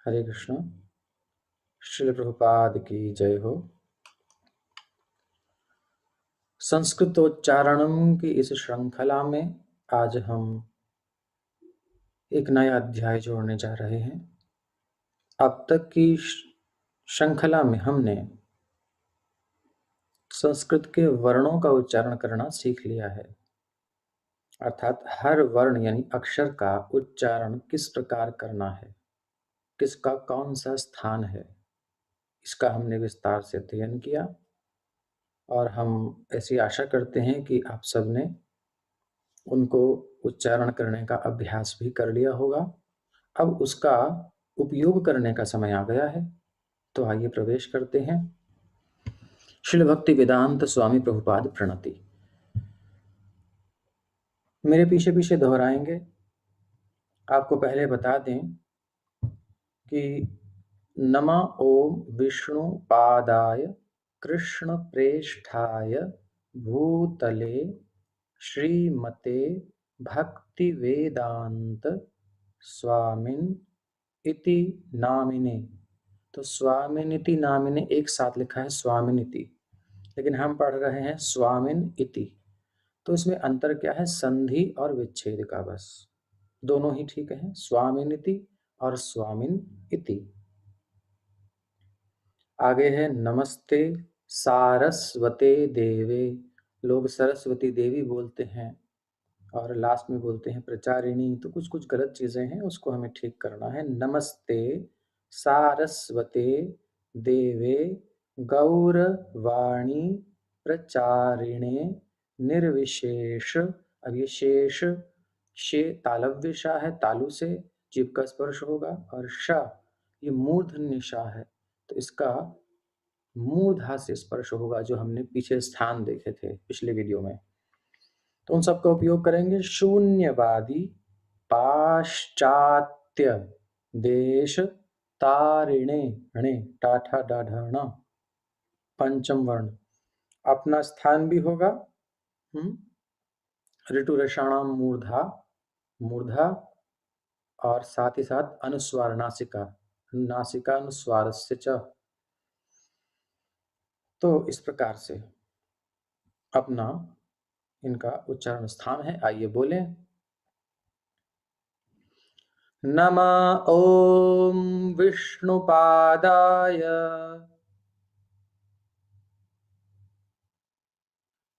हरे कृष्ण। श्रील प्रभुपाद की जय हो। संस्कृतोच्चारणम की इस श्रृंखला में आज हम एक नया अध्याय जोड़ने जा रहे हैं। अब तक की श्रृंखला में हमने संस्कृत के वर्णों का उच्चारण करना सीख लिया है, अर्थात हर वर्ण यानी अक्षर का उच्चारण किस प्रकार करना है, किसका कौन सा स्थान है, इसका हमने विस्तार से अध्ययन किया और हम ऐसी आशा करते हैं कि आप सबने उनको उच्चारण करने का अभ्यास भी कर लिया होगा। अब उसका उपयोग करने का समय आ गया है, तो आइए प्रवेश करते हैं। श्रील भक्ति वेदांत स्वामी प्रभुपाद प्रणति। मेरे पीछे पीछे दोहराएंगे। आपको पहले बता दें कि नमा ओम विष्णु पादाय कृष्ण प्रेष्ठाय भूतले श्रीमते भक्ति वेदांत स्वामिन इति नामिने। तो स्वामिनिति नामिने एक साथ लिखा है स्वामिनिति, लेकिन हम पढ़ रहे हैं स्वामिन इति। तो इसमें अंतर क्या है? संधि और विच्छेद का, बस दोनों ही ठीक है, स्वामिनिति और स्वामिन इति। आगे है नमस्ते सारस्वते देवे। लोग सरस्वती देवी बोलते हैं और लास्ट में बोलते हैं प्रचारिणी, तो कुछ कुछ गलत चीजें हैं, उसको हमें ठीक करना है। नमस्ते सारस्वते देवे गौरवाणी प्रचारिणे निर्विशेष। अब ये शेष शे तालव्य शा है, तालु से जीभ का स्पर्श होगा, और शा ये मूर्धन्य शा है, तो इसका मूर्धा से स्पर्श होगा, जो हमने पीछे स्थान देखे थे पिछले वीडियो में। तो उन सबका उपयोग करेंगे। शून्यवादी पाश्चात्य देश तारिणे णे टाठा डाढ़ा पंचम वर्ण अपना स्थान भी होगा। ऋतु रसाणाम मूर्धा मूर्धा, और साथ ही साथ अनुस्वार नासिका नासिका अनुस्वार से च। तो इस प्रकार से अपना इनका उच्चारण स्थान है। आइए बोले। नमः ओम विष्णुपादाय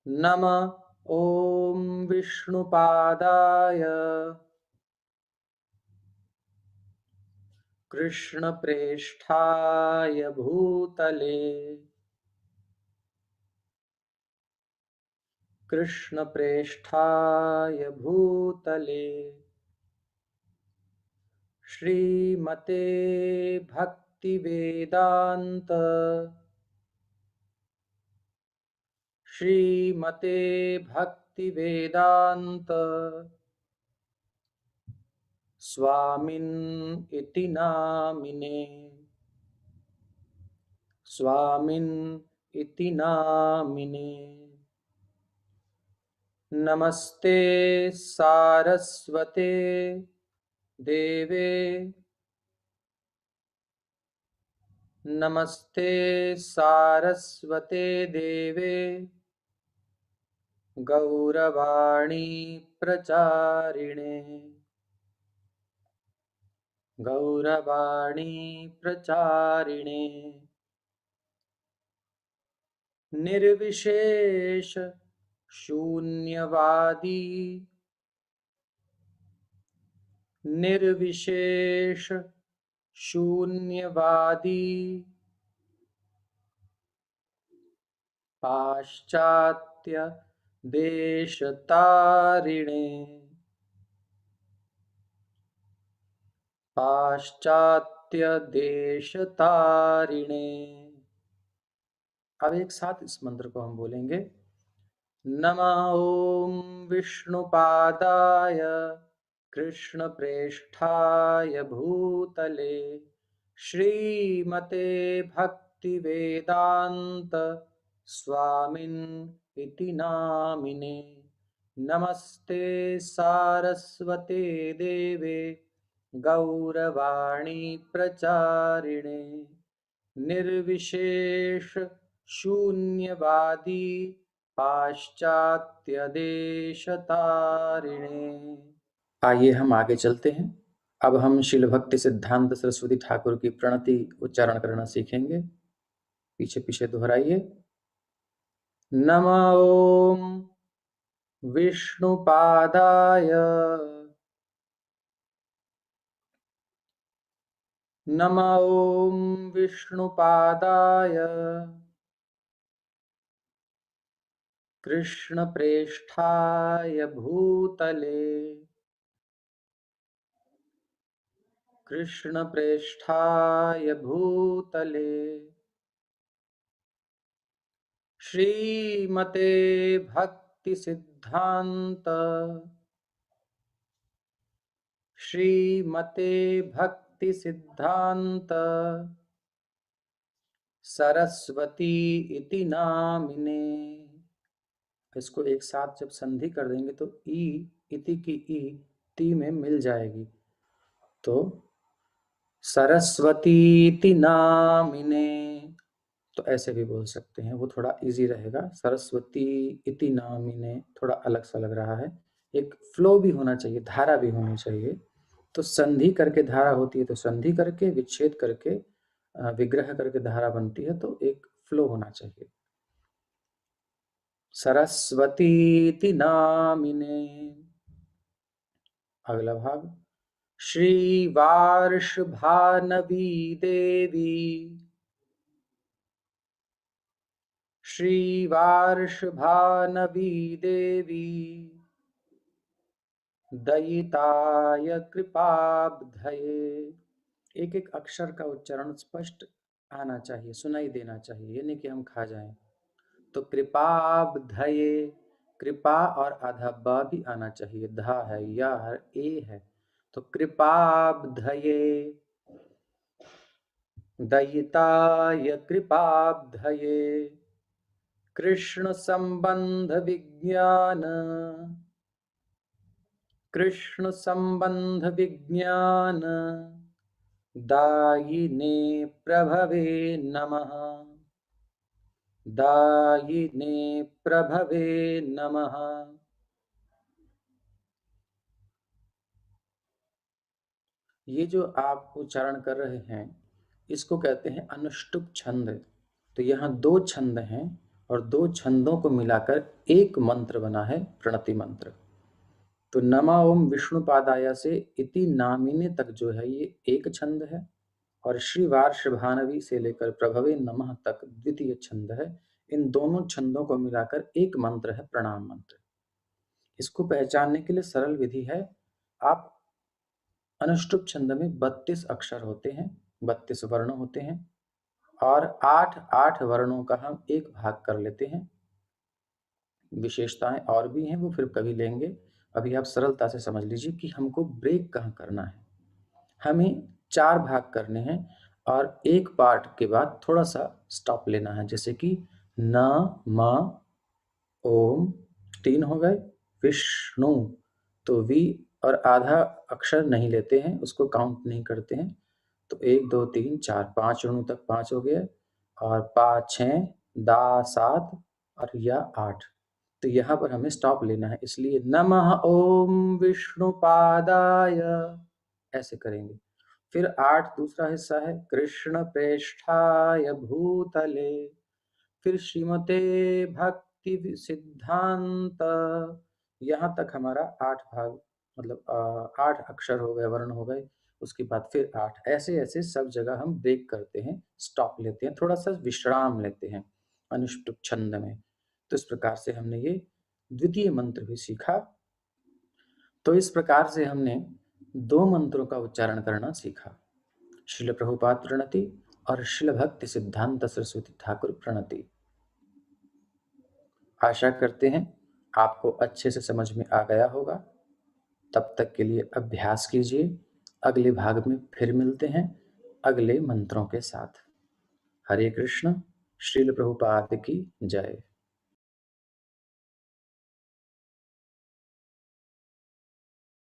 नमः ओम विष्णुपादाय कृष्णप्रेष्ठाय भूतले कृष्णप्रेष्ठाय भूतले श्रीमते भक्तिवेदांत श्रीमते भक्तिवेदांत स्वामिन इति नामिने स्वामिन इति नामिने। नमस्ते सारस्वते देवे नमस्ते सारस्वते देवे गौरवाणी प्रचारिणे गौरवाणी प्रचारिणे निर्विशेष शून्यवादी निर्विशेष शून्यवादी पाश्चात्य देशतारिणे पाश्चात्य देशतारिणे। अब एक साथ इस मंत्र को हम बोलेंगे। नमः ओम विष्णुपादाय कृष्णप्रेष्ठाय भूतले श्रीमते भक्तिवेदांत स्वामिन इति नामिने। नमस्ते सारस्वते देवे गौरवाणी प्रचारिणे निर्विशेष शून्यवादी पाश्चात्य देश तारिणे। आइए हम आगे चलते हैं। अब हम शील भक्ति सिद्धांत सरस्वती ठाकुर की प्रणति उच्चारण करना सीखेंगे। पीछे पीछे दोहराइए। नमः ओम विष्णुपादाय नमः ओम विष्णुपादाय कृष्णप्रेष्ठाय भूतले कृष्णप्रेष्ठाय भूतले श्रीमते भक्ति सिद्धांत श्रीमते भक्ति सिद्धांत सरस्वती इति नामिने। इसको एक साथ जब संधि कर देंगे तो ई इति की ई ती में मिल जाएगी, तो सरस्वती इति नामिने, तो ऐसे भी बोल सकते हैं, वो थोड़ा इजी रहेगा। सरस्वती इति नामिने थोड़ा अलग सा लग रहा है, एक फ्लो भी होना चाहिए, धारा भी होनी चाहिए। तो संधि करके धारा होती है, तो संधि करके विच्छेद करके विग्रह करके धारा बनती है, तो एक फ्लो होना चाहिए। सरस्वती इति नामिने। अगला भाग श्री वार्षभानवी देवी श्री वार्षभानवी देवी दयिताय कृपाब्धये। एक एक अक्षर का उच्चारण स्पष्ट आना चाहिए, सुनाई देना चाहिए, ये नहीं कि हम खा जाएं। तो कृपाब्धये, कृपा और आधा ब भी आना चाहिए, धा है, या है, ए है, तो कृपाब्धये दयिताय कृपाब्धये कृष्ण संबंध विज्ञान कृष्ण संबंध विज्ञान दायिने प्रभवे नमः दायिने प्रभवे नमः। ये जो आप उच्चारण कर रहे हैं इसको कहते हैं अनुष्टुप छंद। तो यहाँ दो छंद हैं और दो छंदों को मिलाकर एक मंत्र बना है, प्रणति मंत्र। तो नमा ओम विष्णुपादाय से इति नामिने तक जो है ये एक छंद है, और श्री वार्षभानवी से लेकर प्रभवे नमः तक द्वितीय छंद है। इन दोनों छंदों को मिलाकर एक मंत्र है, प्रणाम मंत्र। इसको पहचानने के लिए सरल विधि है, आप अनुष्टुप छंद में 32 अक्षर होते हैं, 32 वर्ण होते हैं, और 8 वर्णों का हम एक भाग कर लेते हैं। विशेषताएं और भी हैं, वो फिर कभी लेंगे। अभी आप सरलता से समझ लीजिए कि हमको ब्रेक कहाँ करना है। हमें 4 भाग करने हैं और एक पार्ट के बाद थोड़ा सा स्टॉप लेना है, जैसे कि न म ओम 3 हो गए, विष्णु तो वी और आधा अक्षर नहीं लेते हैं, उसको काउंट नहीं करते हैं, तो 1 2 3 4 5 अणु तक 5 हो गए, और पा 6 दा 7 और या 8। तो यहाँ पर हमें स्टॉप लेना है, इसलिए नमः ओम विष्णुपादाय ऐसे करेंगे। फिर 8 दूसरा हिस्सा है कृष्ण प्रेष्ठाय भूतले, फिर श्रीमते भक्ति सिद्धांत, यहाँ तक हमारा 8 भाग, मतलब 8 अक्षर हो गए, वर्ण हो गए। उसके बाद फिर 8, ऐसे ऐसे सब जगह हम ब्रेक करते हैं, स्टॉप लेते हैं, थोड़ा सा विश्राम लेते हैं अनुष्टुप छंद में। तो इस प्रकार से हमने ये द्वितीय मंत्र भी सीखा। तो इस प्रकार से हमने 2 मंत्रों का उच्चारण करना सीखा, श्रील प्रभुपाद प्रणति और श्रील भक्ति सिद्धांत सरस्वती ठाकुर प्रणति। आशा करते हैं आपको अच्छे से समझ में आ गया होगा। तब तक के लिए अभ्यास कीजिए। अगले भाग में फिर मिलते हैं अगले मंत्रों के साथ। हरे कृष्ण। श्रील प्रभुपाद की जय।